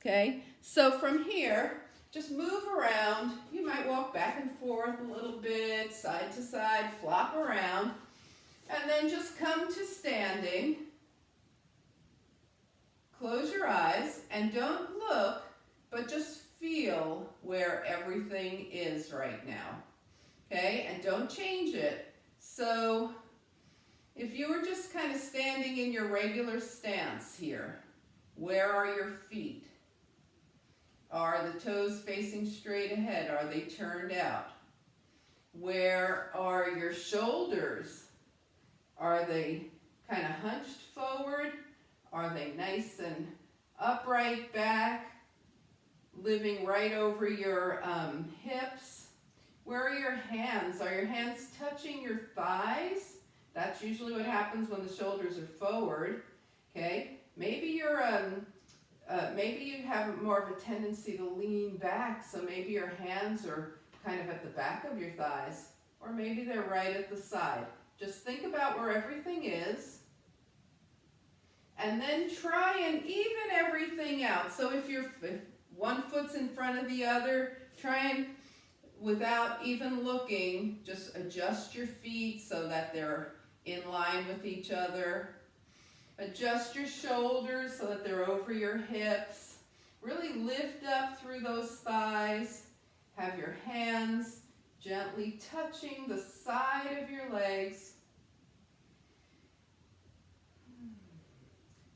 Okay, so from here, just move around. You might walk back and forth a little bit, side to side, flop around, and then just come to standing. Close your eyes and don't look, but just feel where everything is right now. Okay, and don't change it. So if you were just kind of standing in your regular stance here, where are your feet? Are the toes facing straight ahead? Are they turned out? Where are your shoulders? Are they kind of hunched forward? Are they nice and upright back, living right over your hips? Where are your hands? Are your hands touching your thighs? That's usually what happens when the shoulders are forward. Okay, maybe you're maybe you have more of a tendency to lean back, so maybe your hands are kind of at the back of your thighs, or maybe they're right at the side. Just think about where everything is, and then try and even everything out. So if one foot's in front of the other, try and, without even looking, just adjust your feet so that they're in line with each other. Adjust your shoulders so that they're over your hips. Really lift up through those thighs. Have your hands gently touching the side of your legs.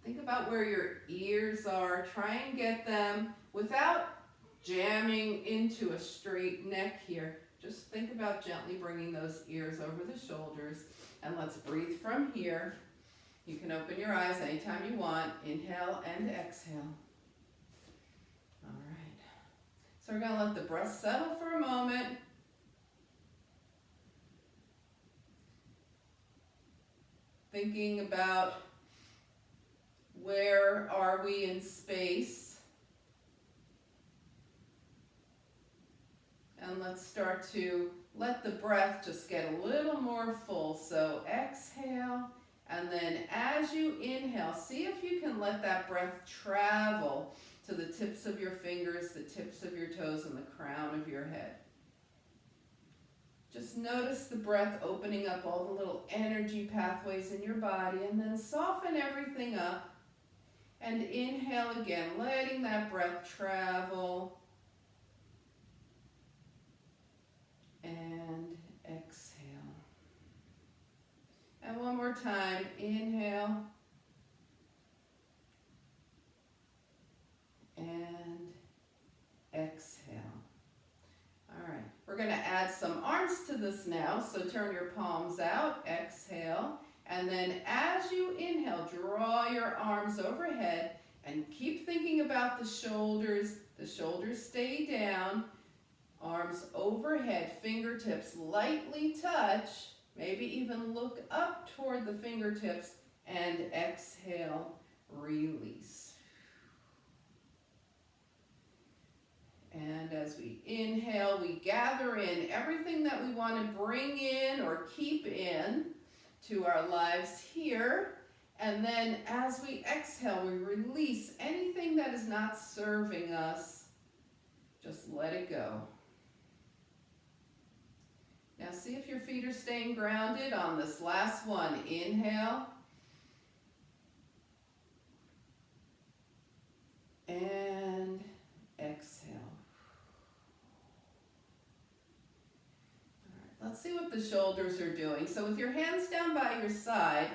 Think about where your ears are. Try and get them without jamming into a straight neck here. Just think about gently bringing those ears over the shoulders. And let's breathe from here. You can open your eyes anytime you want. Inhale and exhale. All right. So we're going to let the breath settle for a moment. Thinking about where are we in space. And let's start to let the breath just get a little more full. So exhale. And then as you inhale, see if you can let that breath travel to the tips of your fingers, the tips of your toes, and the crown of your head. Just notice the breath opening up all the little energy pathways in your body, and then soften everything up. And inhale again, letting that breath travel. And exhale. And one more time, inhale. And exhale. All right, we're going to add some arms to this now. So turn your palms out, exhale. And then as you inhale, draw your arms overhead and keep thinking about the shoulders. The shoulders stay down. Arms overhead, fingertips lightly touch. Maybe even look up toward the fingertips, and exhale, release. And as we inhale, we gather in everything that we want to bring in or keep in to our lives here. And then as we exhale, we release anything that is not serving us. Just let it go. Now see if your feet are staying grounded on this last one. Inhale. And exhale. All right, let's see what the shoulders are doing. So with your hands down by your side,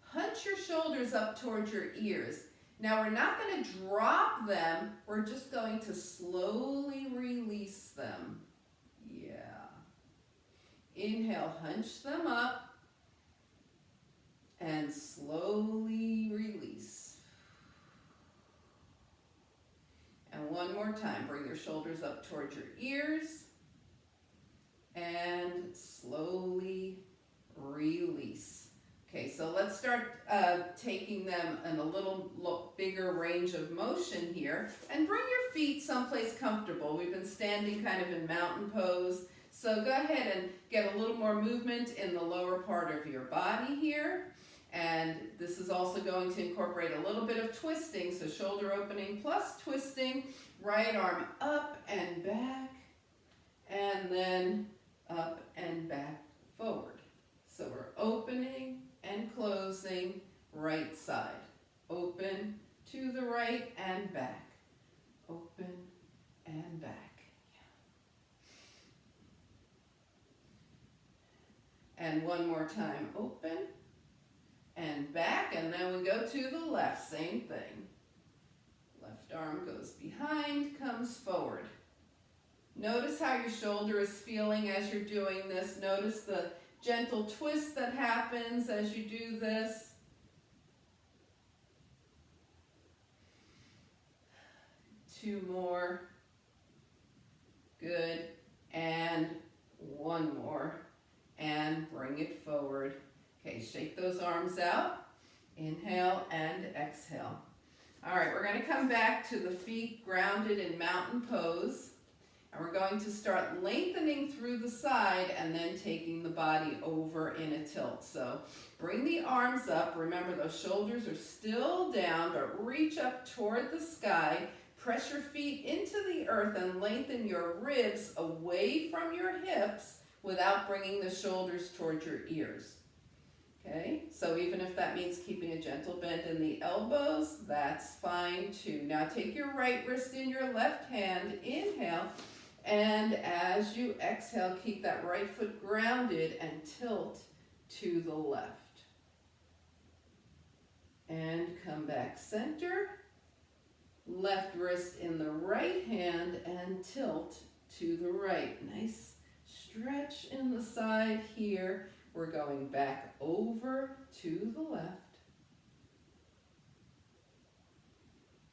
hunch your shoulders up towards your ears. Now we're not going to drop them, we're just going to slowly release them. Yeah. Inhale, hunch them up, and slowly release. And one more time, bring your shoulders up towards your ears, and slowly release. Okay, so let's start taking them in a little bigger range of motion here, and bring your feet someplace comfortable. We've been standing kind of in mountain pose. So go ahead and get a little more movement in the lower part of your body here. And this is also going to incorporate a little bit of twisting, so shoulder opening plus twisting, right arm up and back, and then up and back forward. So we're opening and closing right side. Open to the right and back. Open and back. And one more time, open and back, and then we go to the left, same thing. Left arm goes behind, comes forward. Notice how your shoulder is feeling as you're doing this. Notice the gentle twist that happens as you do this. Two more. Good. And one more. And bring it forward. Okay, shake those arms out. Inhale and exhale. All right, we're going to come back to the feet grounded in mountain pose. And we're going to start lengthening through the side and then taking the body over in a tilt. So bring the arms up. Remember, those shoulders are still down, but reach up toward the sky. Press your feet into the earth and lengthen your ribs away from your hips without bringing the shoulders towards your ears. Okay, so even if that means keeping a gentle bend in the elbows, that's fine too. Now take your right wrist in your left hand, inhale, and as you exhale, keep that right foot grounded and tilt to the left. And come back center, left wrist in the right hand and tilt to the right. Nice stretch in the side here. We're going back over to the left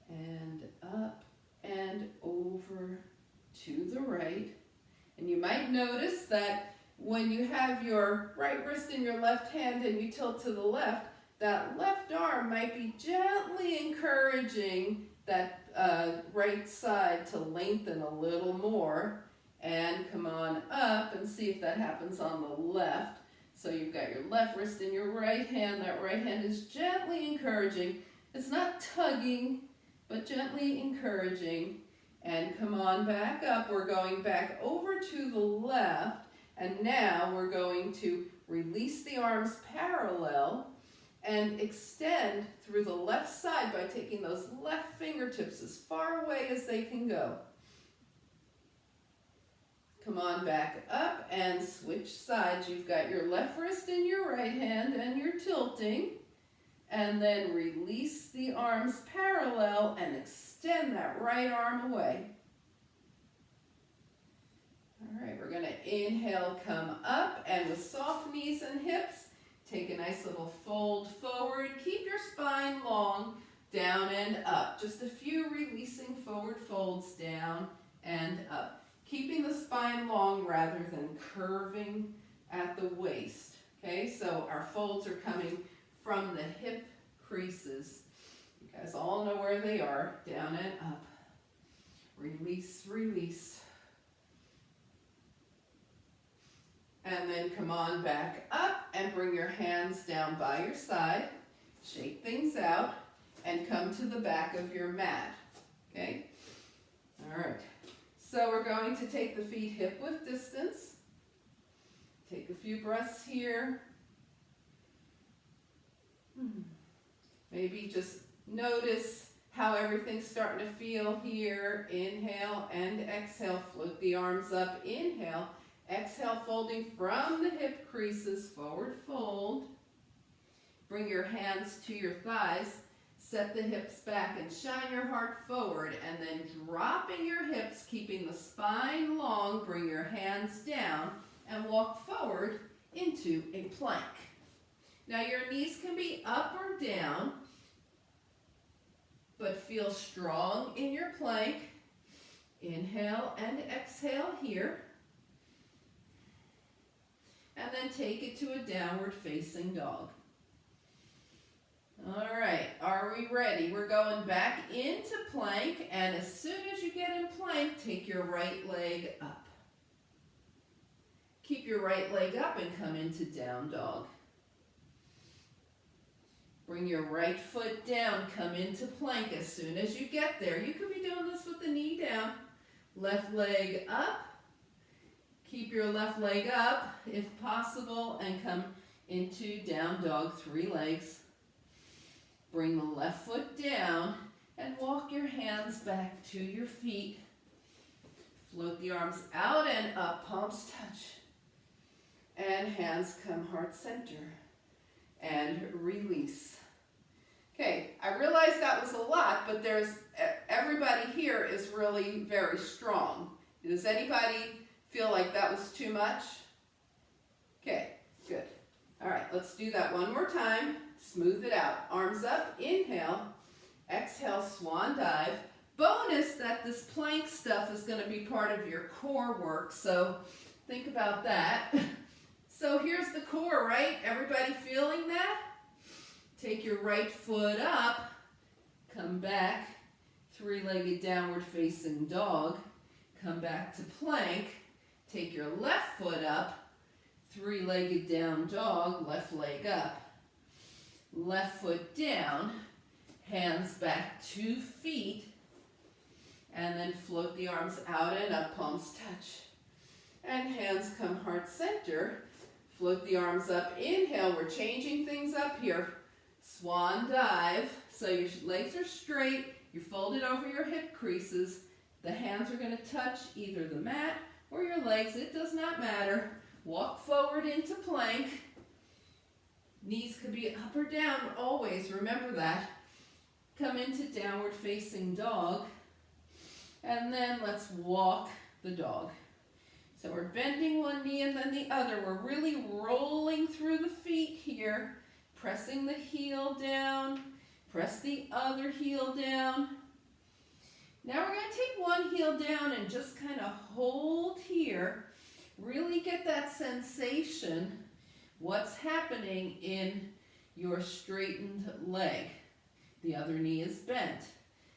and up and over to the right. And you might notice that when you have your right wrist in your left hand and you tilt to the left, that left arm might be gently encouraging that right side to lengthen a little more. And come on up and see if that happens on the left. So you've got your left wrist in your right hand. That right hand is gently encouraging. It's not tugging, but gently encouraging. And come on back up. We're going back over to the left. And now we're going to release the arms parallel and extend through the left side by taking those left fingertips as far away as they can go. Come on back up and switch sides. You've got your left wrist in your right hand and you're tilting. And then release the arms parallel and extend that right arm away. All right, we're going to inhale, come up, and with soft knees and hips, take a nice little fold forward. Keep your spine long, down and up. Just a few releasing forward folds, down and up. Keeping the spine long rather than curving at the waist. Okay, so our folds are coming from the hip creases. You guys all know where they are, down and up. Release, release. And then come on back up and bring your hands down by your side. Shake things out and come to the back of your mat. Okay, all right. So we're going to take the feet hip width distance. Take a few breaths here. Maybe just notice how everything's starting to feel here. Inhale and exhale. Float the arms up. Inhale. Exhale, folding from the hip creases. Forward fold. Bring your hands to your thighs. Set the hips back and shine your heart forward, and then dropping your hips, keeping the spine long, bring your hands down and walk forward into a plank. Now your knees can be up or down, but feel strong in your plank. Inhale and exhale here. And then take it to a downward facing dog. All right, are we ready? We're going back into plank, and as soon as you get in plank, take your right leg up. Keep your right leg up and come into down dog. Bring your right foot down, come into plank as soon as you get there. You could be doing this with the knee down. Left leg up. Keep your left leg up if possible and come into down dog, 3 legs. Bring the left foot down and walk your hands back to your feet. Float the arms out and up, palms touch. And hands come heart center. And release. Okay, I realize that was a lot, but everybody here is really very strong. Does anybody feel like that was too much? Okay, good. All right, let's do that one more time. Smooth it out. Arms up, inhale. Exhale, swan dive. Bonus that this plank stuff is going to be part of your core work, so think about that. So here's the core, right? Everybody feeling that? Take your right foot up, come back, 3-legged downward facing dog, come back to plank, take your left foot up, 3-legged down dog, left leg up, left foot down, hands back 2 feet, and then float the arms out and up, palms touch. And hands come heart center. Float the arms up, inhale, we're changing things up here. Swan dive, so your legs are straight, you're folded over your hip creases. The hands are going to touch either the mat or your legs, it does not matter. Walk forward into plank. Knees could be up or down, always remember that. Come into downward facing dog, and then let's walk the dog. So we're bending one knee and then the other. We're really rolling through the feet here, pressing the heel down, press the other heel down. Now we're going to take one heel down and just kind of hold here. Really get that sensation, what's happening in your straightened leg. The other knee is bent.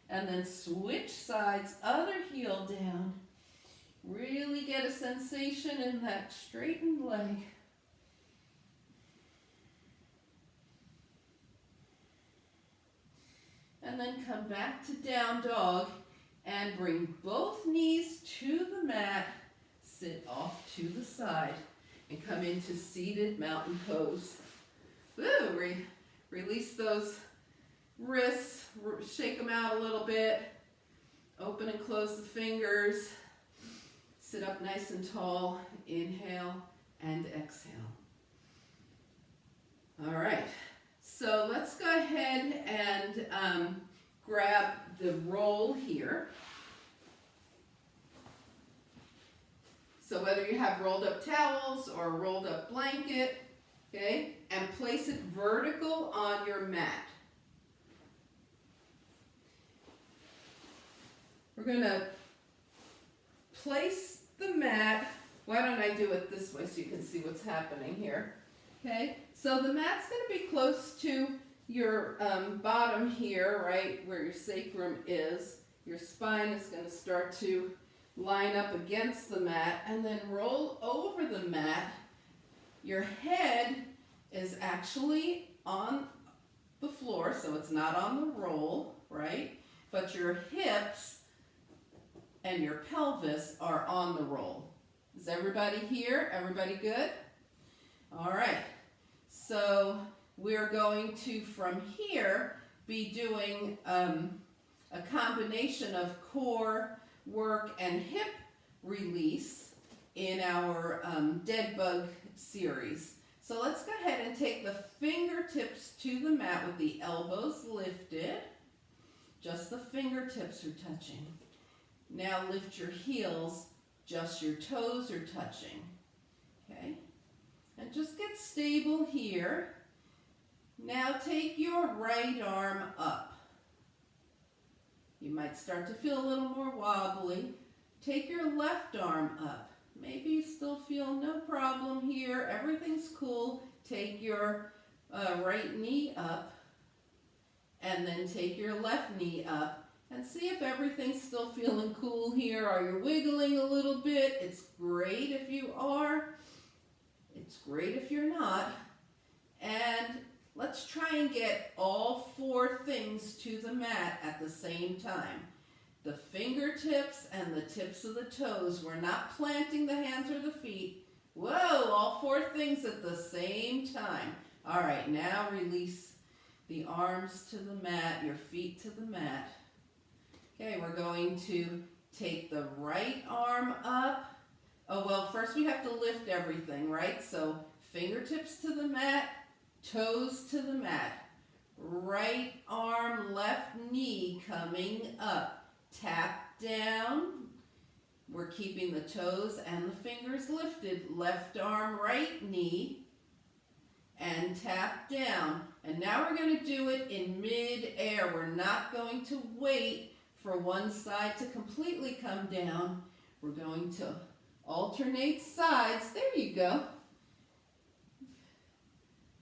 And then switch sides, other heel down. Really get a sensation in that straightened leg. And then come back to down dog and bring both knees to the mat. Sit off to the side and come into seated mountain pose. Woo! Release those wrists, shake them out a little bit. Open and close the fingers. Sit up nice and tall, inhale and exhale. All right, so let's go ahead and grab the roll here. So whether you have rolled up towels or a rolled up blanket, okay, and place it vertical on your mat. We're going to place the mat. Why don't I do it this way so you can see what's happening here? Okay, so the mat's going to be close to your bottom here, right, where your sacrum is. Your spine is going to start to line up against the mat and then roll over the mat. Your head is actually on the floor, so it's not on the roll, right? But your hips and your pelvis are on the roll. Is everybody here? Everybody good? All right. So we're going to, from here, be doing a combination of core work and hip release in our dead bug series. So let's go ahead and take the fingertips to the mat with the elbows lifted. Just the fingertips are touching. Now lift your heels, just your toes are touching, okay? And just get stable here. Now take your right arm up. You might start to feel a little more wobbly. Take your left arm up. Maybe you still feel no problem here, everything's cool. Take your right knee up, and then take your left knee up. And see if everything's still feeling cool here. Are you wiggling a little bit? It's great if you are. It's great if you're not. And Let's try and get all 4 things to the mat at the same time. The fingertips and the tips of the toes. We're not planting the hands or the feet. Whoa, all 4 things at the same time. All right, now release the arms to the mat, your feet to the mat. Okay, we're going to take the right arm up. Oh, well, first we have to lift everything, right? So fingertips to the mat, toes to the mat. Right arm, left knee coming up. Tap down. We're keeping the toes and the fingers lifted. Left arm, right knee. And tap down. And now we're going to do it in mid-air. We're not going to wait for one side to completely come down. We're going to alternate sides. There you go.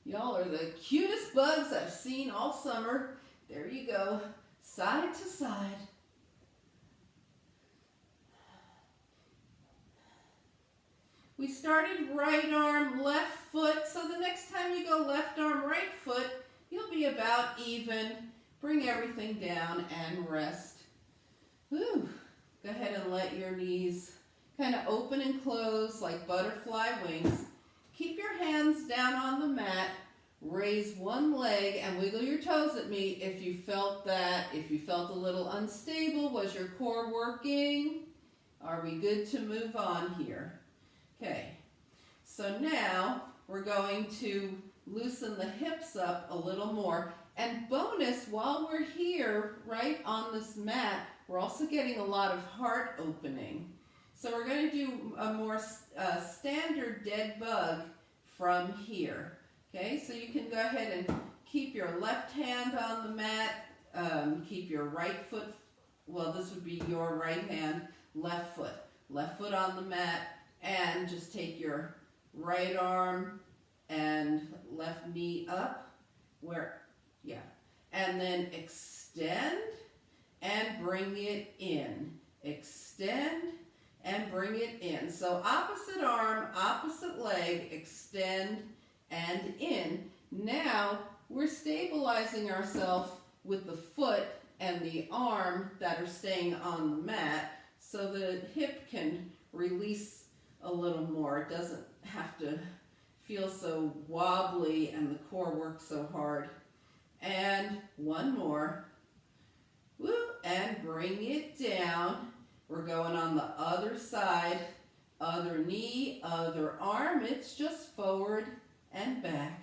Y'all are the cutest bugs I've seen all summer. There you go. Side to side. We started right arm, left foot. So the next time you go left arm, right foot, you'll be about even. Bring everything down and rest. Whew. Go ahead and let your knees kind of open and close like butterfly wings. Keep your hands down on the mat. Raise one leg and wiggle your toes at me if you felt that. If you felt a little unstable, was your core working? Are we good to move on here? Okay, so now we're going to loosen the hips up a little more. And bonus, while we're here, right on this mat, we're also getting a lot of heart opening. So we're going to do a more standard dead bug from here. Okay, so you can go ahead and keep your left hand on the mat, keep your right foot, well, this would be your right hand, left foot on the mat, and just take your right arm and left knee up, and then extend and bring it in. Extend and bring it in. So opposite arm, opposite leg, extend and in. Now we're stabilizing ourselves with the foot and the arm that are staying on the mat so the hip can release a little more. It doesn't have to feel so wobbly and the core works so hard. And one more. Woo, and bring it down. We're going on the other side. Other knee, other arm. It's just forward and back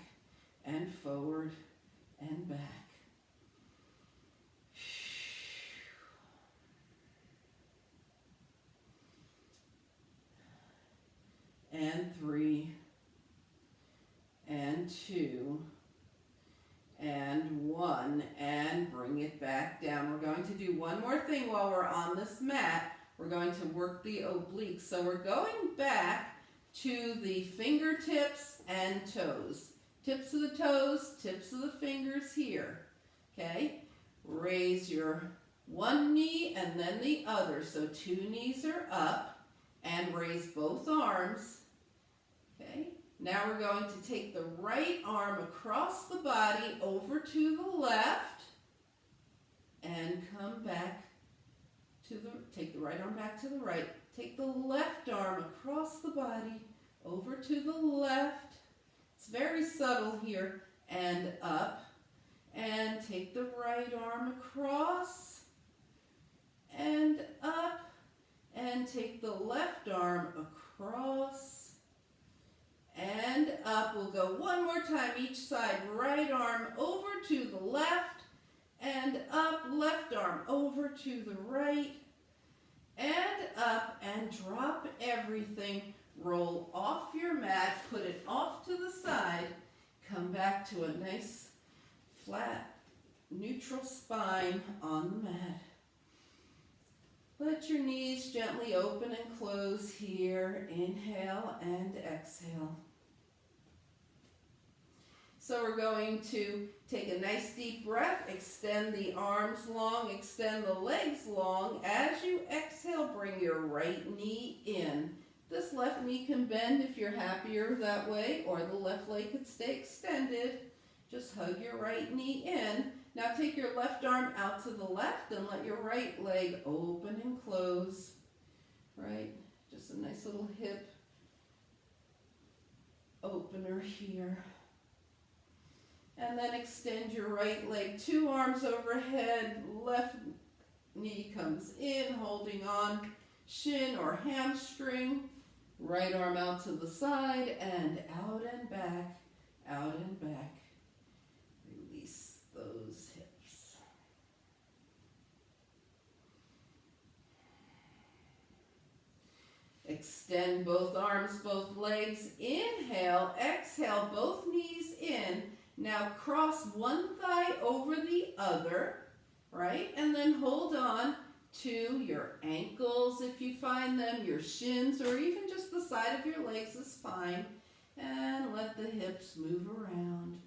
and forward and back. And 3 and 2 and 1 and bring it back down. We're going to do one more thing while we're on this mat. We're going to work the obliques. So we're going back to the fingertips and toes. Tips of the toes, tips of the fingers here. Okay? Raise your one knee and then the other. So 2 knees are up and raise both arms. Okay? Now we're going to take the right arm across the body over to the left and come back to take the right arm back to the right. Take the left arm across the body over to the left. It's very subtle here. And up. And take the right arm across and up. And take the left arm across and up. We'll go one more time each side. Right arm over to the left and up. Left arm over to the right and up, and drop everything. Roll off your mat. Put it off to the side. Come back to a nice flat neutral spine on the mat. Let your knees gently open and close here. Inhale and exhale. So we're going to take a nice deep breath, extend the arms long, extend the legs long. As you exhale, bring your right knee in. This left knee can bend if you're happier that way, or the left leg could stay extended. Just hug your right knee in. Now take your left arm out to the left and let your right leg open and close. Right? Just a nice little hip opener here. And then extend your right leg, 2 arms overhead, left knee comes in, holding on, shin or hamstring, right arm out to the side, and out and back, out and back. Release those hips. Extend both arms, both legs, inhale, exhale, both knees in. Now cross one thigh over the other, right? And then hold on to your ankles if you find them, your shins, or even just the side of your legs is fine. And let the hips move around.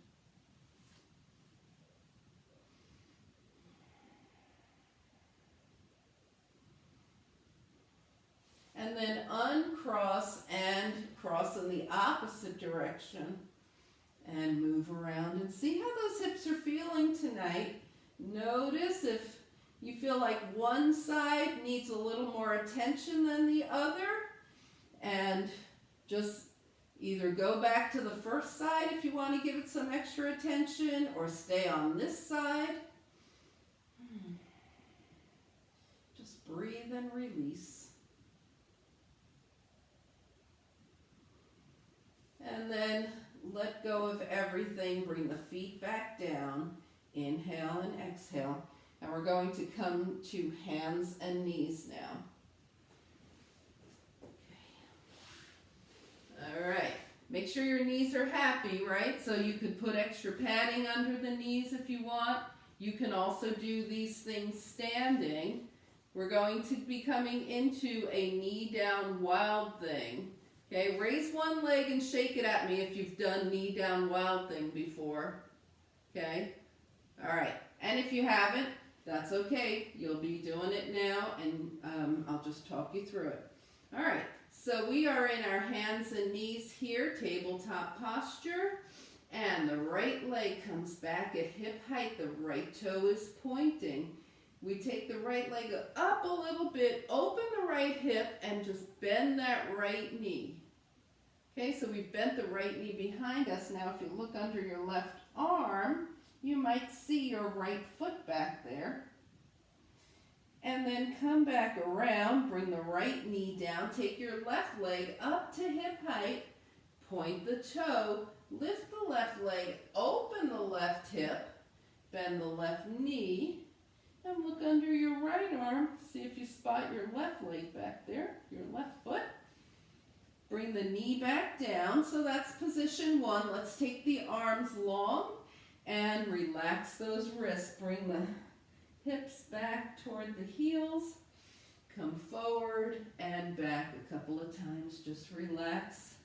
And then uncross and cross in the opposite direction. And move around and see how those hips are feeling tonight. Notice if you feel like one side needs a little more attention than the other. And just either go back to the first side if you want to give it some extra attention, or stay on this side. Just breathe and release. And then let go of everything. Bring the feet back down. Inhale and exhale. And we're going to come to hands and knees now. Okay. All right. Make sure your knees are happy, right? So you could put extra padding under the knees if you want. You can also do these things standing. We're going to be coming into a knee down wild thing. Okay, raise one leg and shake it at me if you've done knee down wild thing before. Okay, all right. And if you haven't, that's okay. You'll be doing it now, and I'll just talk you through it. All right, so we are in our hands and knees here, tabletop posture, and the right leg comes back at hip height. The right toe is pointing. We take the right leg up a little bit, open the right hip, and just bend that right knee. Okay, so we've bent the right knee behind us. Now if you look under your left arm, you might see your right foot back there. And then come back around, bring the right knee down, take your left leg up to hip height, point the toe, lift the left leg, open the left hip, bend the left knee, and look under your right arm. See if you spot your left leg back there, your left foot. Bring the knee back down. So that's position 1. Let's take the arms long and relax those wrists. Bring the hips back toward the heels. Come forward and back a couple of times. Just relax.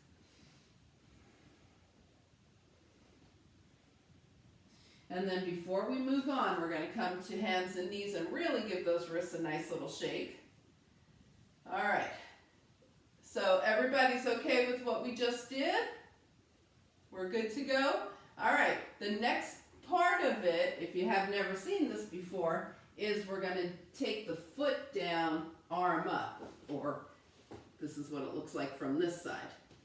And then before we move on, we're going to come to hands and knees and really give those wrists a nice little shake. All right. So everybody's okay with what we just did? We're good to go? All right. The next part of it, if you have never seen this before, is we're going to take the foot down, arm up. Or this is what it looks like from this side.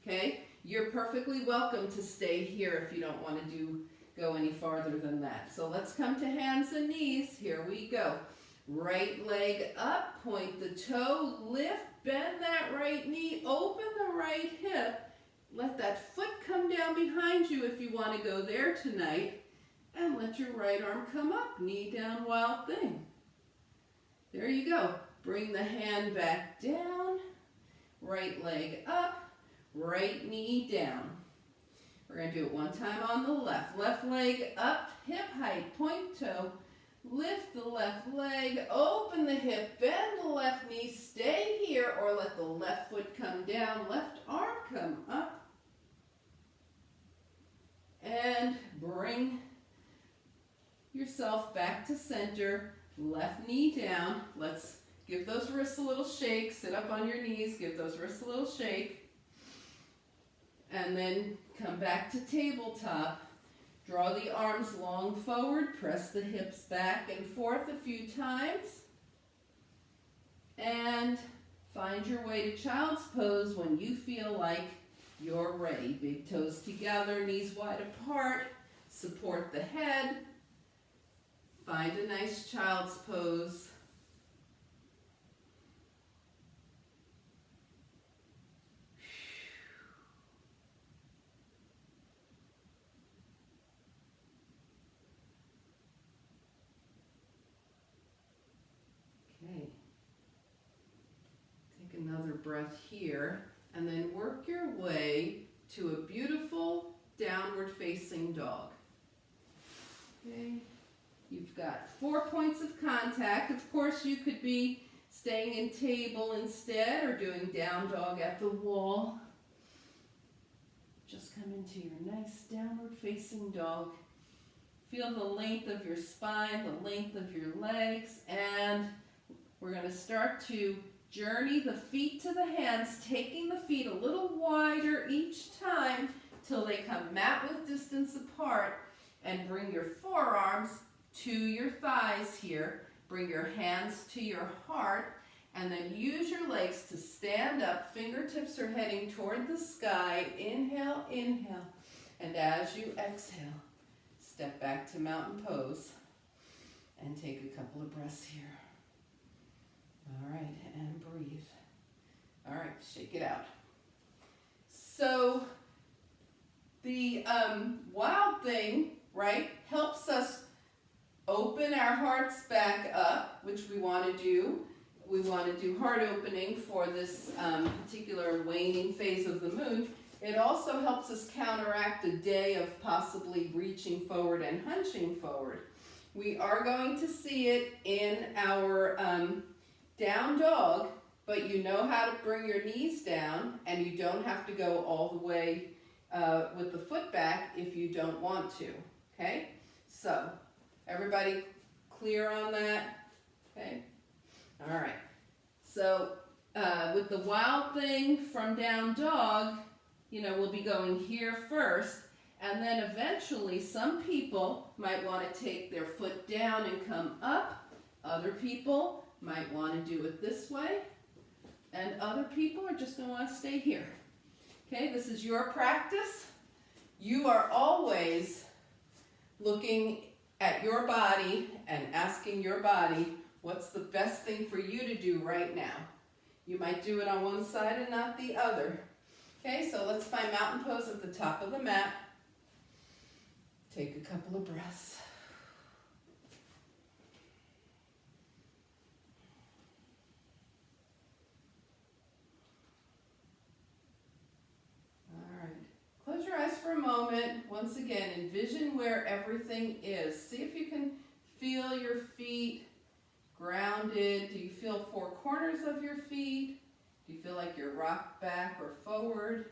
Okay? You're perfectly welcome to stay here if you don't want to go any farther than that. So let's come to hands and knees. Here we go. Right leg up, point the toe, lift, bend that right knee, open the right hip. Let that foot come down behind you if you want to go there tonight. And let your right arm come up, knee down, wild thing. There you go. Bring the hand back down, right leg up, right knee down. We're going to do it one time on the left. Left leg up, hip height, point toe. Lift the left leg, open the hip, bend the left knee, stay here, or let the left foot come down, left arm come up. And bring yourself back to center, left knee down. Let's give those wrists a little shake. Sit up on your knees, give those wrists a little shake. And then come back to tabletop. Draw the arms long forward, press the hips back and forth a few times. And find your way to child's pose when you feel like you're ready. Big toes together, knees wide apart, support the head. Find a nice child's pose. Okay. Take another breath here, and then work your way to a beautiful downward facing dog. Okay. You've got 4 points of contact. Of course, you could be staying in table instead or doing down dog at the wall. Just come into your nice downward facing dog. Feel the length of your spine, the length of your legs, and we're going to start to journey the feet to the hands, taking the feet a little wider each time till they come mat width distance apart, and bring your forearms to your thighs here. Bring your hands to your heart, and then use your legs to stand up. Fingertips are heading toward the sky. Inhale, inhale. And as you exhale, step back to mountain pose and take a couple of breaths here. All right, and breathe. All right, shake it out. So the wild thing, right, helps us open our hearts back up, which we want to do. We want to do heart opening for this particular waning phase of the moon. It also helps us counteract a day of possibly reaching forward and hunching forward. We are going to see it in our down dog, but you know how to bring your knees down, and you don't have to go all the way with the foot back if you don't want to, okay? So, everybody clear on that? Okay? All right. So, with the wild thing from down dog, you know, we'll be going here first, and then eventually some people might want to take their foot down and come up. Other people might want to do it this way, and other people are just going to want to stay here. Okay, this is your practice. You are always looking at your body and asking your body, what's the best thing for you to do right now? You might do it on one side and not the other. Okay, so let's find mountain pose at the top of the mat. Take a couple of breaths. Close your eyes for a moment. Once again, envision where everything is. See if you can feel your feet grounded. Do you feel 4 corners of your feet? Do you feel like you're rocked back or forward?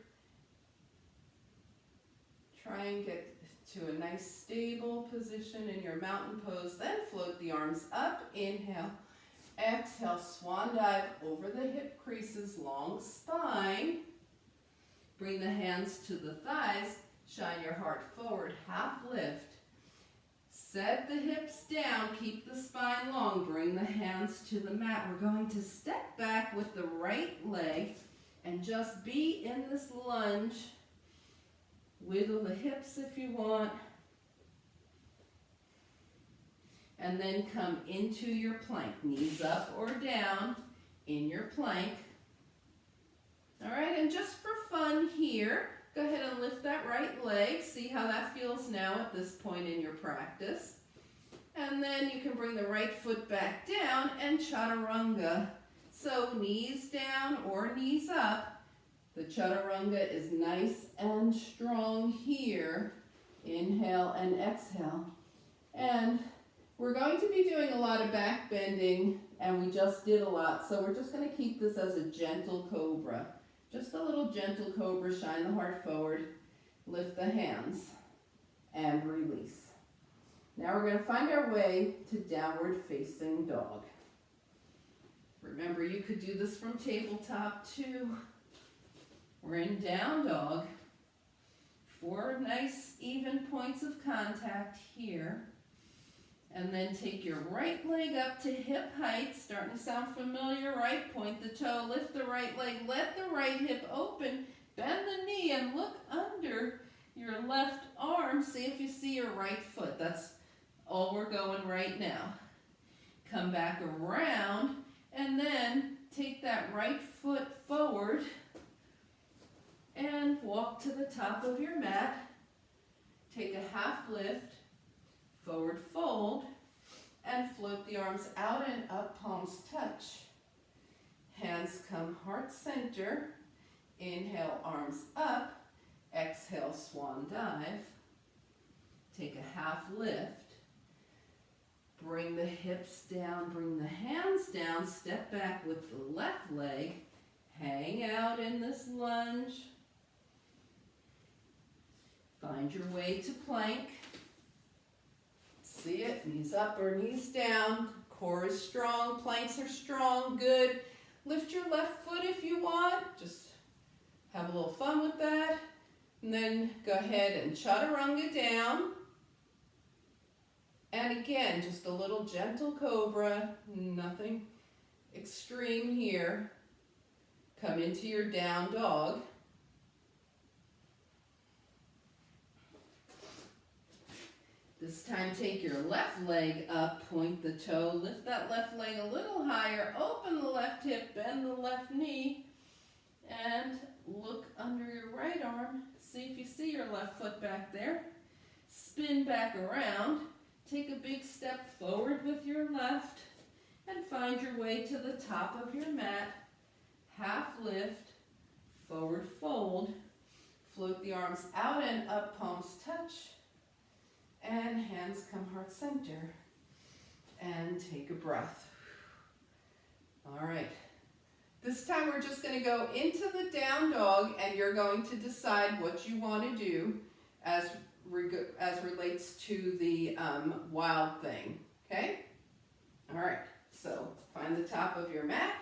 Try and get to a nice stable position in your mountain pose. Then float the arms up. Inhale. Exhale, swan dive over the hip creases, long spine. Bring the hands to the thighs, shine your heart forward, half lift. Set the hips down, keep the spine long, bring the hands to the mat. We're going to step back with the right leg and just be in this lunge. Wiggle the hips if you want. And then come into your plank, knees up or down in your plank. All right, and just for fun here, go ahead and lift that right leg. See how that feels now at this point in your practice. And then you can bring the right foot back down and chaturanga. So knees down or knees up. The chaturanga is nice and strong here. Inhale and exhale. And we're going to be doing a lot of back bending, and we just did a lot. So we're just going to keep this as a gentle cobra. Just a little gentle cobra, shine the heart forward, lift the hands, and release. Now we're going to find our way to downward facing dog. Remember, you could do this from tabletop too. We're in down dog. 4 nice even points of contact here. And then take your right leg up to hip height. Starting to sound familiar, right? Point the toe, lift the right leg, let the right hip open, bend the knee, and look under your left arm. See if you see your right foot. That's all we're going right now. Come back around, and then take that right foot forward and walk to the top of your mat. Take a half lift, forward fold, and float the arms out and up, palms touch. Hands come heart center. Inhale, arms up. Exhale, swan dive. Take a half lift. Bring the hips down, bring the hands down, step back with the left leg. Hang out in this lunge. Find your way to plank. See it, knees up or knees down. Core is strong, planks are strong, good. Lift your left foot if you want. Just have a little fun with that. And then go ahead and chaturanga down. And again, just a little gentle cobra, nothing extreme here. Come into your down dog. This time take your left leg up, point the toe, lift that left leg a little higher, open the left hip, bend the left knee, and look under your right arm. See if you see your left foot back there. Spin back around. Take a big step forward with your left and find your way to the top of your mat. Half lift, forward fold, float the arms out and up, palms touch, and hands come heart center. And take a breath. All right. This time we're just going to go into the down dog, and you're going to decide what you want to do as relates to the wild thing, okay? All right, so find the top of your mat.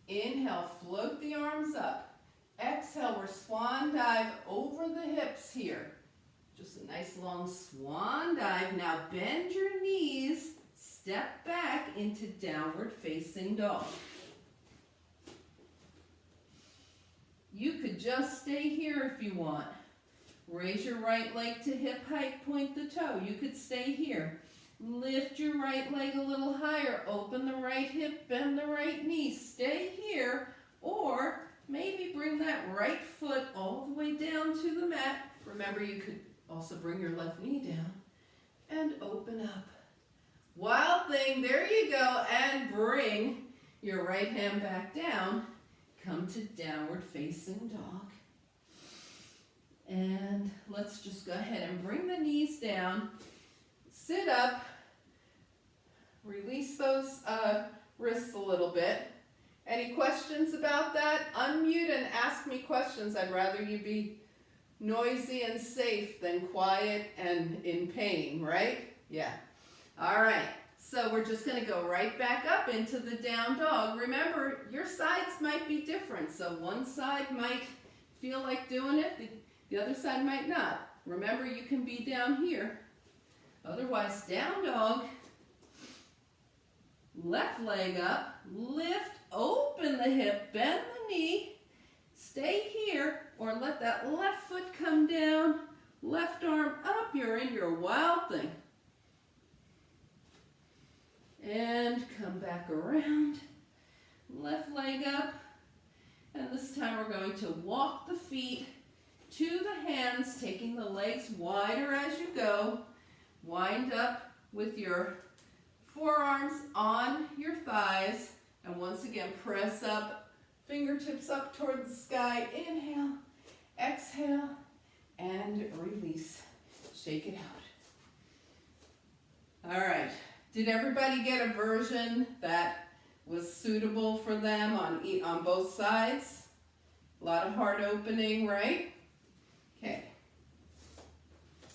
Inhale, float the arms up. Exhale, we're swan dive over the hips here. Just a nice long swan dive. Now bend your knees, step back into downward facing dog. You could just stay here if you want. Raise your right leg to hip height, point the toe. You could stay here. Lift your right leg a little higher. Open the right hip, bend the right knee. Stay here. Or maybe bring that right foot all the way down to the mat. Remember, you could also bring your left knee down and open up. Wild thing, there you go. And bring your right hand back down. Come to downward facing dog. And let's just go ahead and bring the knees down. Sit up. Release those wrists a little bit. Any questions about that? Unmute and ask me questions. I'd rather you be noisy and safe than quiet and in pain, right? Yeah. All right. So we're just going to go right back up into the down dog. Remember, your sides might be different. So one side might feel like doing it. The other side might not. Remember, you can be down here. Otherwise, down dog. Left leg up. Lift, open the hip, bend the knee. Stay here, or let that left foot come down. Left arm up. You're in your wild thing. And come back around. Left leg up. And this time we're going to walk the feet to the hands, taking the legs wider as you go. Wind up with your forearms on your thighs. And once again, press up, fingertips up toward the sky. Inhale, exhale, and release. Shake it out. All right. Did everybody get a version that was suitable for them on both sides? A lot of heart opening, right? Okay.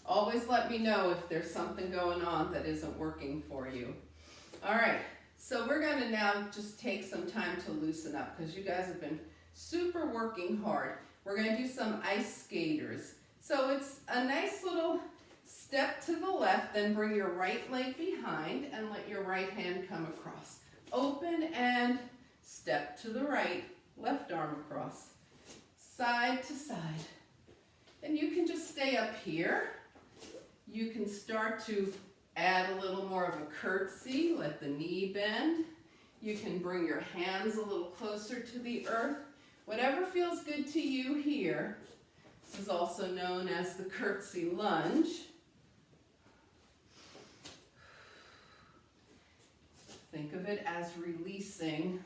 Always let me know if there's something going on that isn't working for you. All right, so we're going to now just take some time to loosen up because you guys have been super working hard. We're going to do some ice skaters. So it's a nice little step to the left, then bring your right leg behind and let your right hand come across. Open and step to the right, left arm across, side to side. And you can just stay up here. You can start to add a little more of a curtsy, let the knee bend. You can bring your hands a little closer to the earth. Whatever feels good to you here. This is also known as the Curtsy Lunge. Think of it as releasing.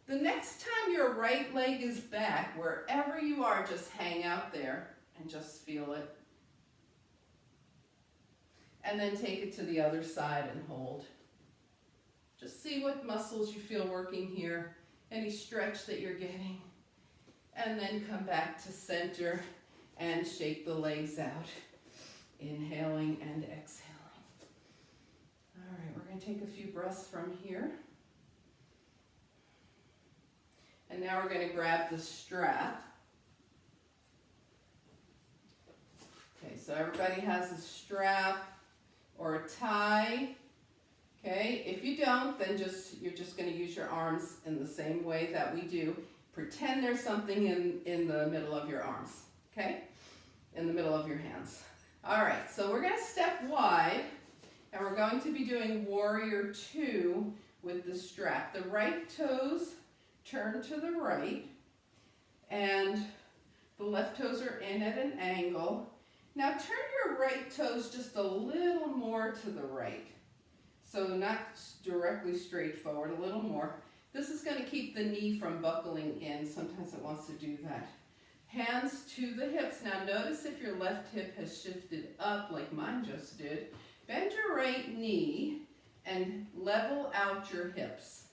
The next time your right leg is back, wherever you are, just hang out there and just feel it. And then take it to the other side and hold. Just see what muscles you feel working here, any stretch that you're getting. And then come back to center and shake the legs out. Inhaling and exhaling. All right, we're going to take a few breaths from here. And now we're going to grab the strap. Okay, so everybody has a strap or a tie. Okay, if you don't, then you're just going to use your arms in the same way that we do. Pretend there's something in the middle of your arms, okay? In the middle of your hands. All right, so we're going to step wide, and we're going to be doing Warrior 2 with the strap. The right toes turn to the right, and the left toes are in at an angle. Now turn your right toes just a little more to the right. So not directly straight forward, a little more. This is going to keep the knee from buckling in. Sometimes it wants to do that. Hands to the hips. Now notice if your left hip has shifted up like mine just did. Bend your right knee and level out your hips.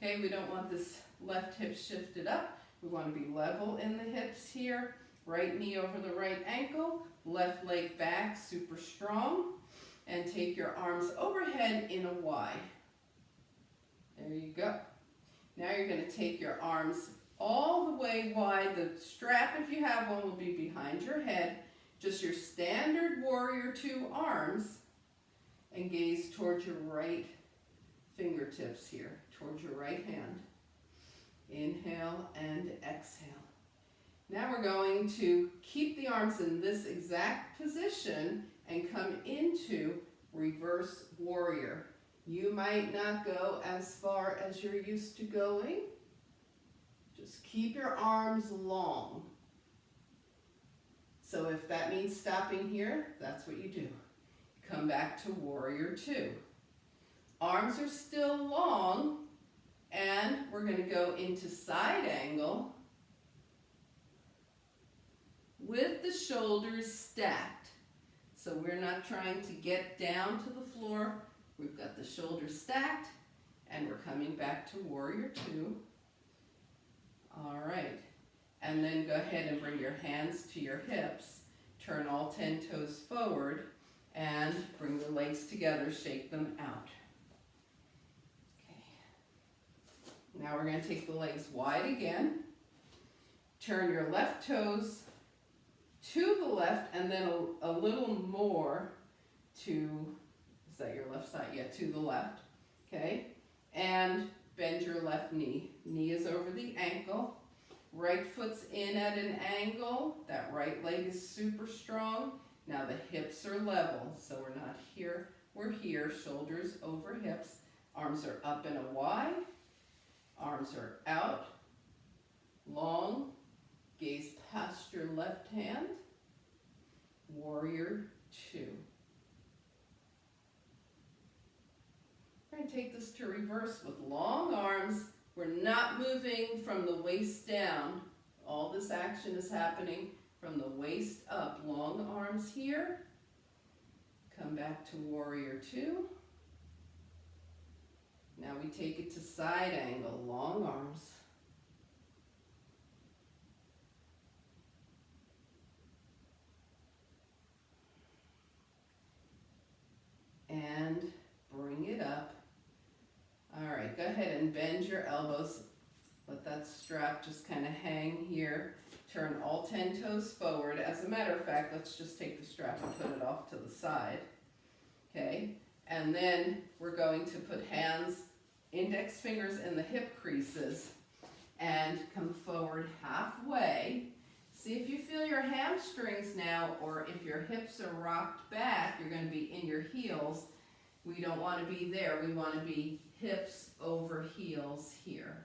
Okay, we don't want this left hip shifted up. We want to be level in the hips here. Right knee over the right ankle. Left leg back, super strong. And take your arms overhead in a Y. There you go. Now you're going to take your arms all the way wide. The strap, if you have one, will be behind your head. Just your standard Warrior 2 arms. And gaze towards your right fingertips here, towards your right hand. Inhale and exhale. Now we're going to keep the arms in this exact position and come into reverse warrior. You might not go as far as you're used to going. Just keep your arms long. So if that means stopping here, that's what you do. Come back to Warrior 2. Arms are still long, and we're going to go into side angle with the shoulders stacked. So we're not trying to get down to the floor. We've got the shoulders stacked, and we're coming back to Warrior 2. All right. And then go ahead and bring your hands to your hips. Turn all 10 toes forward, and bring the legs together, shake them out. Okay. Now we're going to take the legs wide again. Turn your left toes to the left, and then a little more to, is that your left side? Yeah, to the left. Okay. And bend your left knee. Knee is over the ankle. Right foot's in at an angle. That right leg is super strong. Now the hips are level, so we're not here. We're here, shoulders over hips. Arms are up in a Y. Arms are out. Long. Gaze past your left hand. Warrior 2. We're going to take this to reverse with long arms. We're not moving from the waist down. All this action is happening from the waist up. Long arms here. Come back to Warrior 2. Now we take it to side angle. Long arms. And bring it up. All right, go ahead and bend your elbows Let that strap just kind of hang here. Turn all 10 toes forward. As a matter of fact, let's just take the strap and put it off to the side. Okay, and then we're going to put hands, index fingers in the hip creases and come forward halfway. See if you feel your hamstrings now, or if your hips are rocked back, you're going to be in your heels. We don't want to be there. We want to be hips over heels here.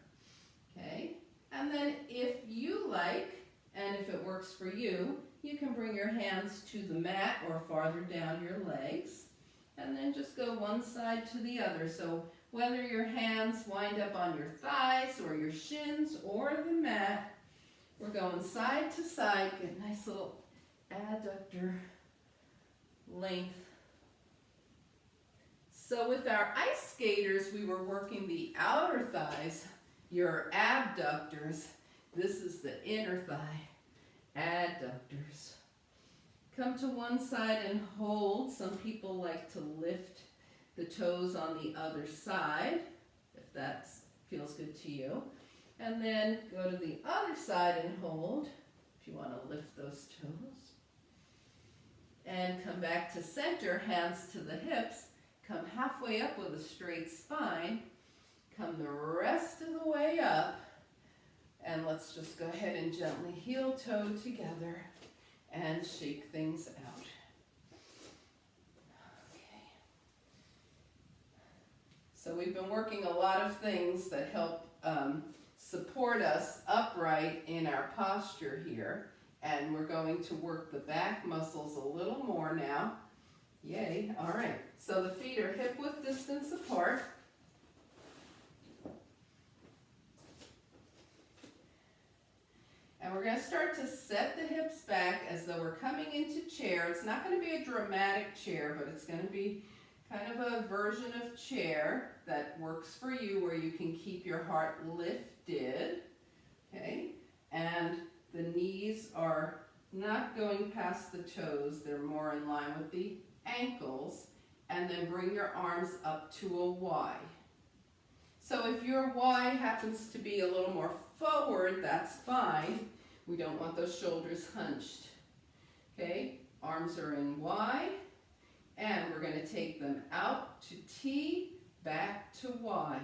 Okay, and then if you like, and if it works for you, you can bring your hands to the mat or farther down your legs, and then just go one side to the other. So whether your hands wind up on your thighs or your shins or the mat, we're going side to side, get a nice little adductor length. So with our ice skaters, we were working the outer thighs, your abductors. This is the inner thigh, adductors. Come to one side and hold. Some people like to lift the toes on the other side, if that feels good to you. And then go to the other side and hold, if you want to lift those toes. And come back to center, hands to the hips. Come halfway up with a straight spine. Come the rest of the way up. And let's just go ahead and gently heel toe together and shake things out. Okay. So we've been working a lot of things that help support us upright in our posture here. And we're going to work the back muscles a little more now. Yay, all right. So the feet are hip width distance apart. And we're going to start to set the hips back as though we're coming into chair. It's not going to be a dramatic chair, but it's going to be kind of a version of chair that works for you, where you can keep your heart lifted. Okay? And the knees are not going past the toes. They're more in line with the ankles. And then bring your arms up to a Y. So if your Y happens to be a little more forward, that's fine. We don't want those shoulders hunched. Okay, arms are in Y, and we're going to take them out to T, back to Y,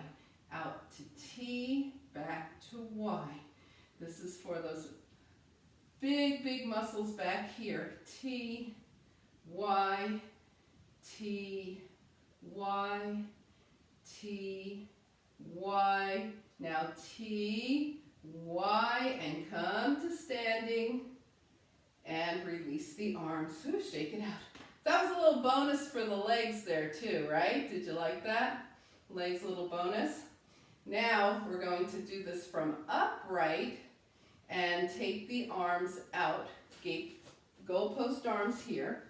out to T, back to Y. This is for those big, big muscles back here. T, Y, T, Y, T, Y. Now T, Y, and come to standing, and release the arms. Ooh, shake it out. That was a little bonus for the legs there too, right? Did you like that? Legs, a little bonus. Now we're going to do this from upright and take the arms out. Goalpost arms here.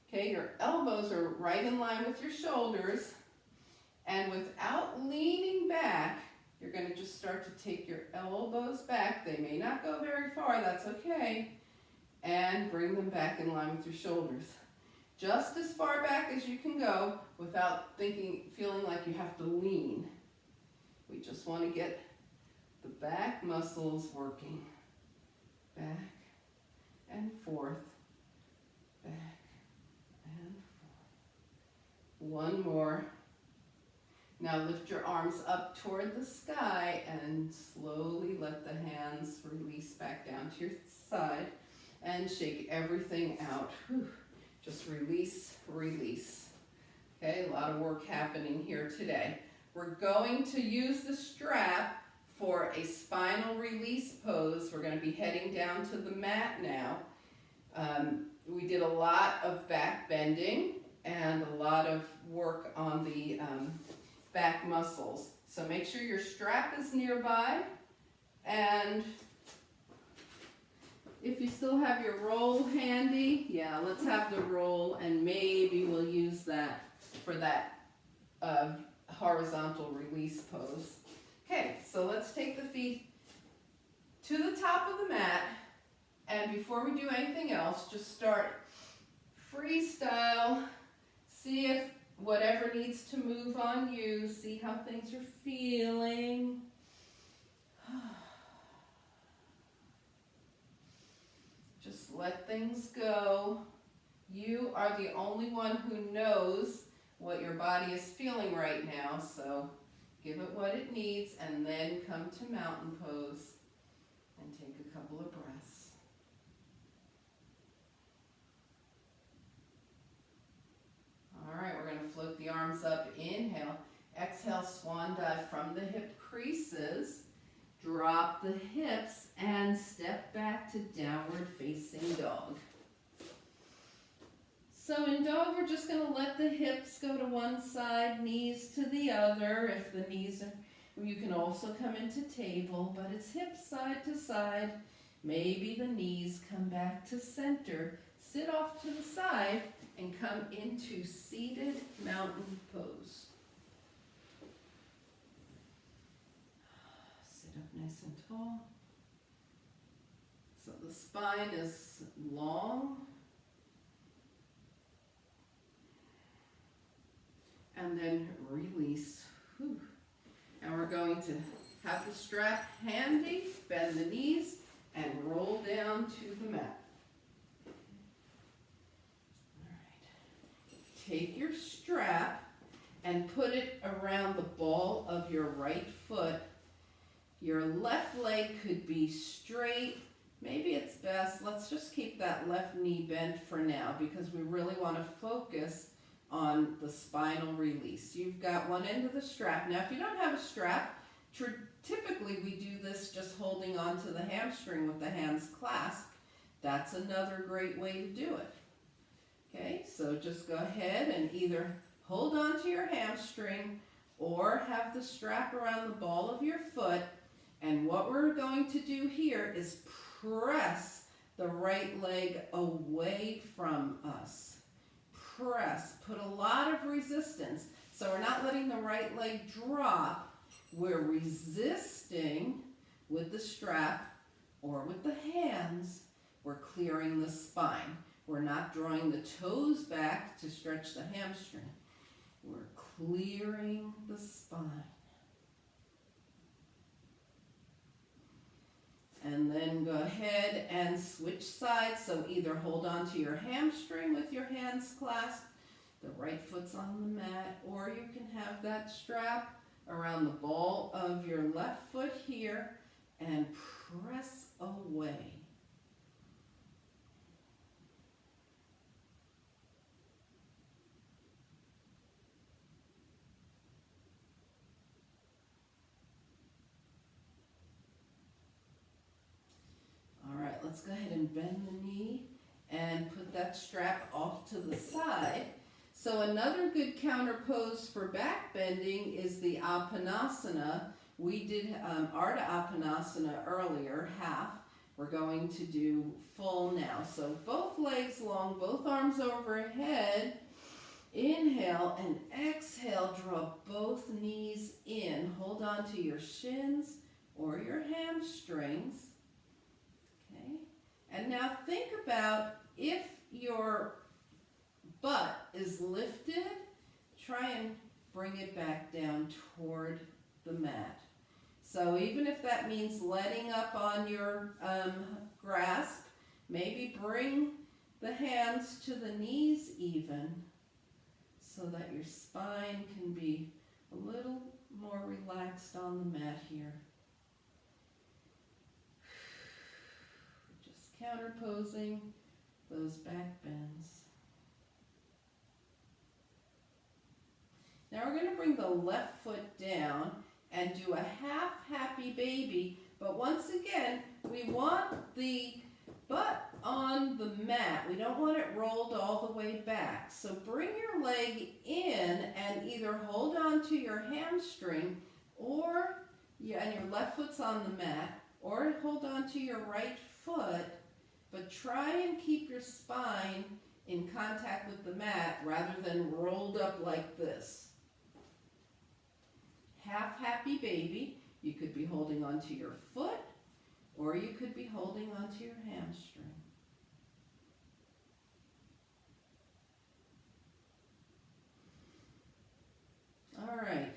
Okay, your elbows are right in line with your shoulders. And without leaning back, you're going to just start to take your elbows back. They may not go very far, that's okay. And bring them back in line with your shoulders. Just as far back as you can go without feeling like you have to lean. We just want to get the back muscles working. Back and forth. Back and forth. One more. Now lift your arms up toward the sky and slowly let the hands release back down to your side and shake everything out. Whew. Just release, release. Okay, a lot of work happening here today. We're going to use the strap for a spinal release pose. We're going to be heading down to the mat now. We did a lot of back bending and a lot of work on the back muscles. So make sure your strap is nearby, and if you still have your roll handy, yeah, let's have the roll, and maybe we'll use that for that horizontal release pose. Okay, so let's take the feet to the top of the mat, and before we do anything else, just start freestyle. See if whatever needs to move on you, see how things are feeling. Just let things go. You are the only one who knows what your body is feeling right now, so give it what it needs and then come to mountain pose and take a couple of breaths. All right, we're going to float the arms up. Inhale. Exhale, swan dive from the hip creases. Drop the hips and step back to downward facing dog. So in dog, we're just going to let the hips go to one side, knees to the other. If the knees are, you can also come into table, but it's hips side to side. Maybe the knees come back to center. Sit off to the side and come into seated mountain pose. Sit up nice and tall. So the spine is long. And then release. Whew. And we're going to have the strap handy, bend the knees, and roll down to the mat. All right. Take your strap and put it around the ball of your right foot. Your left leg could be straight. Maybe it's best, let's just keep that left knee bent for now because we really want to focus on the spinal release. You've got one end of the strap. Now, if you don't have a strap, typically we do this just holding onto the hamstring with the hands clasped. That's another great way to do it. Okay, so just go ahead and either hold onto your hamstring or have the strap around the ball of your foot. And what we're going to do here is press the right leg away from us. Press, put a lot of resistance. So we're not letting the right leg drop. We're resisting with the strap or with the hands. We're clearing the spine. We're not drawing the toes back to stretch the hamstring. We're clearing the spine. And then go ahead and switch sides. So either hold on to your hamstring with your hands clasped, the right foot's on the mat, or you can have that strap around the ball of your left foot here and press away. Let's go ahead and bend the knee and put that strap off to the side. So another good counter pose for back bending is the Apanasana. We did Ardha Apanasana earlier, half. We're going to do full now. So both legs long, both arms overhead. Inhale and exhale, draw both knees in. Hold on to your shins or your hamstrings. And now think about if your butt is lifted, try and bring it back down toward the mat. So even if that means letting up on your grasp, maybe bring the hands to the knees even so that your spine can be a little more relaxed on the mat here. Counterposing those back bends. Now we're going to bring the left foot down and do a half happy baby, but once again, we want the butt on the mat. We don't want it rolled all the way back. So bring your leg in and either hold on to your hamstring or, and your left foot's on the mat, or hold on to your right foot. But try and keep your spine in contact with the mat rather than rolled up like this. Half happy baby. You could be holding onto your foot or you could be holding onto your hamstring. All right.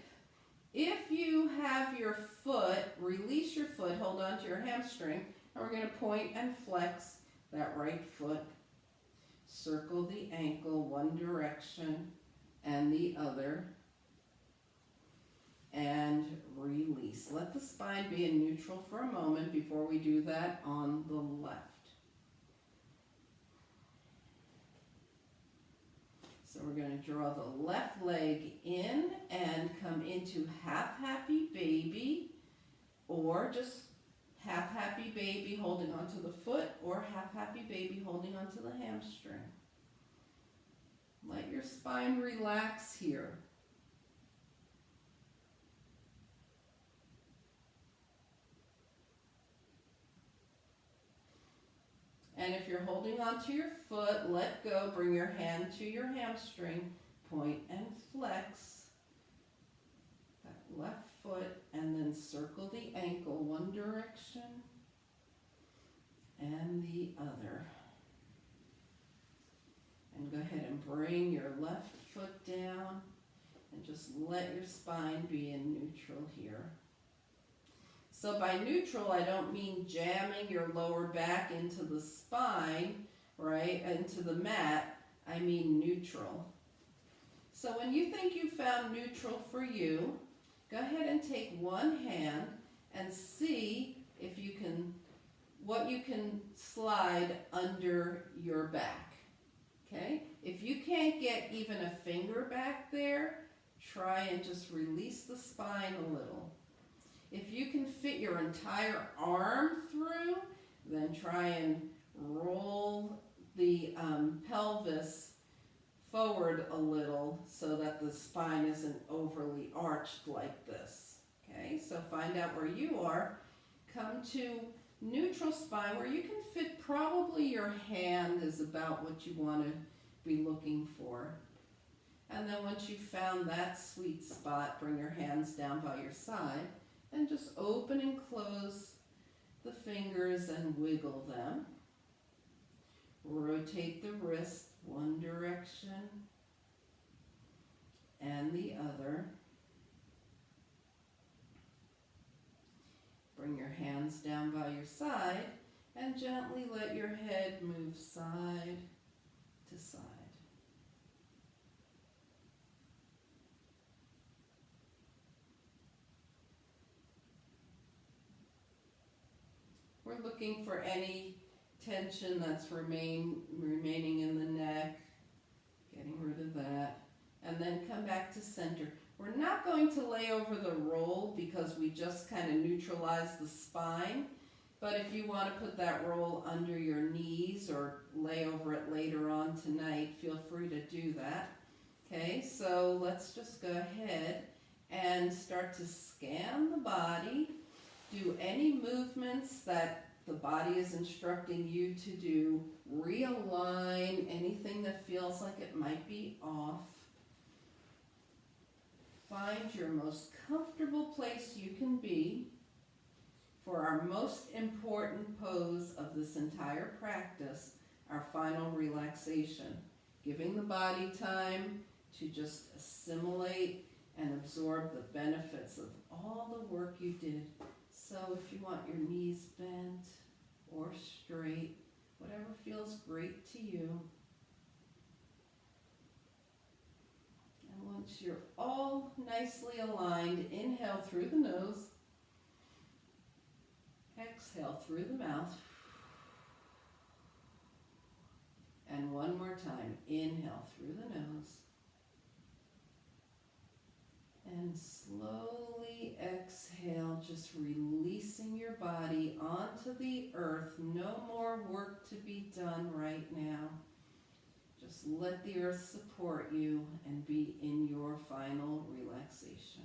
If you have your foot release your foot, hold on to your hamstring, and we're going to point and flex that right foot. Circle the ankle one direction and the other. And release. Let the spine be in neutral for a moment before we do that on the left. So we're going to draw the left leg in and come into half happy baby, or just half happy baby holding onto the foot, or half happy baby holding onto the hamstring. Let your spine relax here. And if you're holding onto your foot, let go, bring your hand to your hamstring, point and flex that left foot, and then circle the ankle one direction and the other. And go ahead and bring your left foot down and just let your spine be in neutral here. So by neutral, I don't mean jamming your lower back into the spine, right, into the mat. I mean neutral. So when you think you found neutral for you, go ahead and take one hand and see if you can, what you can slide under your back, okay? If you can't get even a finger back there, try and just release the spine a little. If you can fit your entire arm through, then try and roll the pelvis forward a little so that the spine isn't overly arched like this. Okay, so find out where you are. Come to neutral spine where you can fit, probably your hand is about what you want to be looking for. And then once you've found that sweet spot, bring your hands down by your side. And just open and close the fingers and wiggle them. Rotate the wrist one direction and the other. Bring your hands down by your side and gently let your head move side to side. We're looking for any tension that's remaining in the neck, getting rid of that, and then come back to center. We're not going to lay over the roll because we just kind of neutralized the spine, but if you want to put that roll under your knees or lay over it later on tonight, feel free to do that. Okay, so let's just go ahead and start to scan the body. Do any movements that the body is instructing you to do. Realign anything that feels like it might be off. Find your most comfortable place you can be for our most important pose of this entire practice, our final relaxation. Giving the body time to just assimilate and absorb the benefits of all the work you did. So if you want your knees bent or straight, whatever feels great to you. And once you're all nicely aligned, inhale through the nose, exhale through the mouth, and one more time, inhale through the nose, and slowly exhale, just releasing your body onto the earth. No more work to be done right now. Just let the earth support you and be in your final relaxation.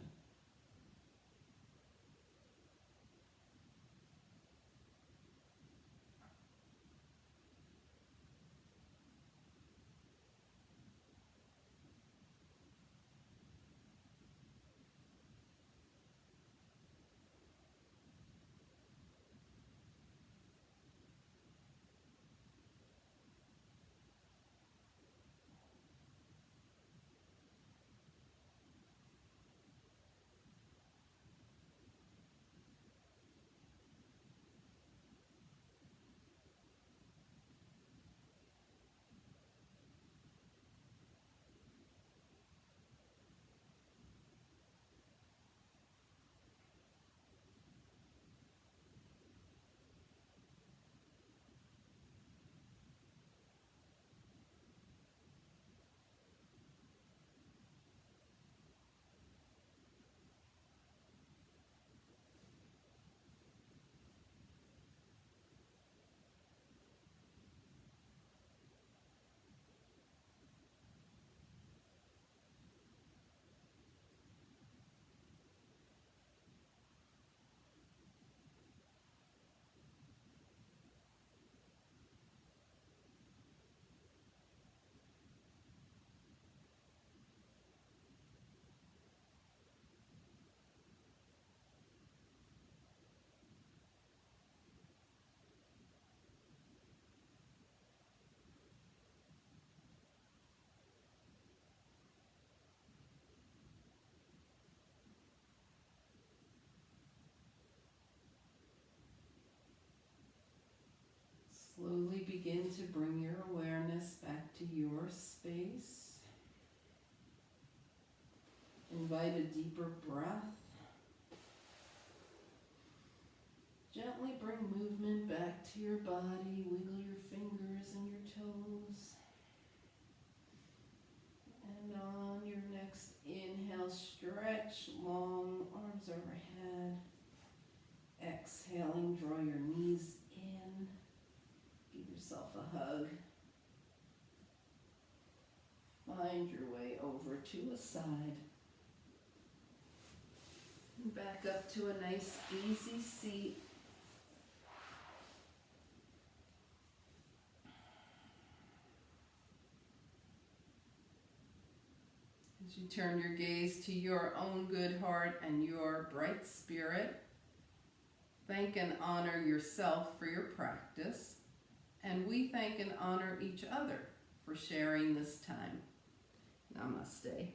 bring your awareness back to your space. Invite a deeper breath. Gently bring movement back to your body. Wiggle your fingers and your toes. And on your next inhale, stretch long arms overhead. Exhaling, draw your knees in. Give yourself a hug. Find your way over to a side. And back up to a nice easy seat. As you turn your gaze to your own good heart and your bright spirit, thank and honor yourself for your practice, and we thank and honor each other for sharing this time. Namaste.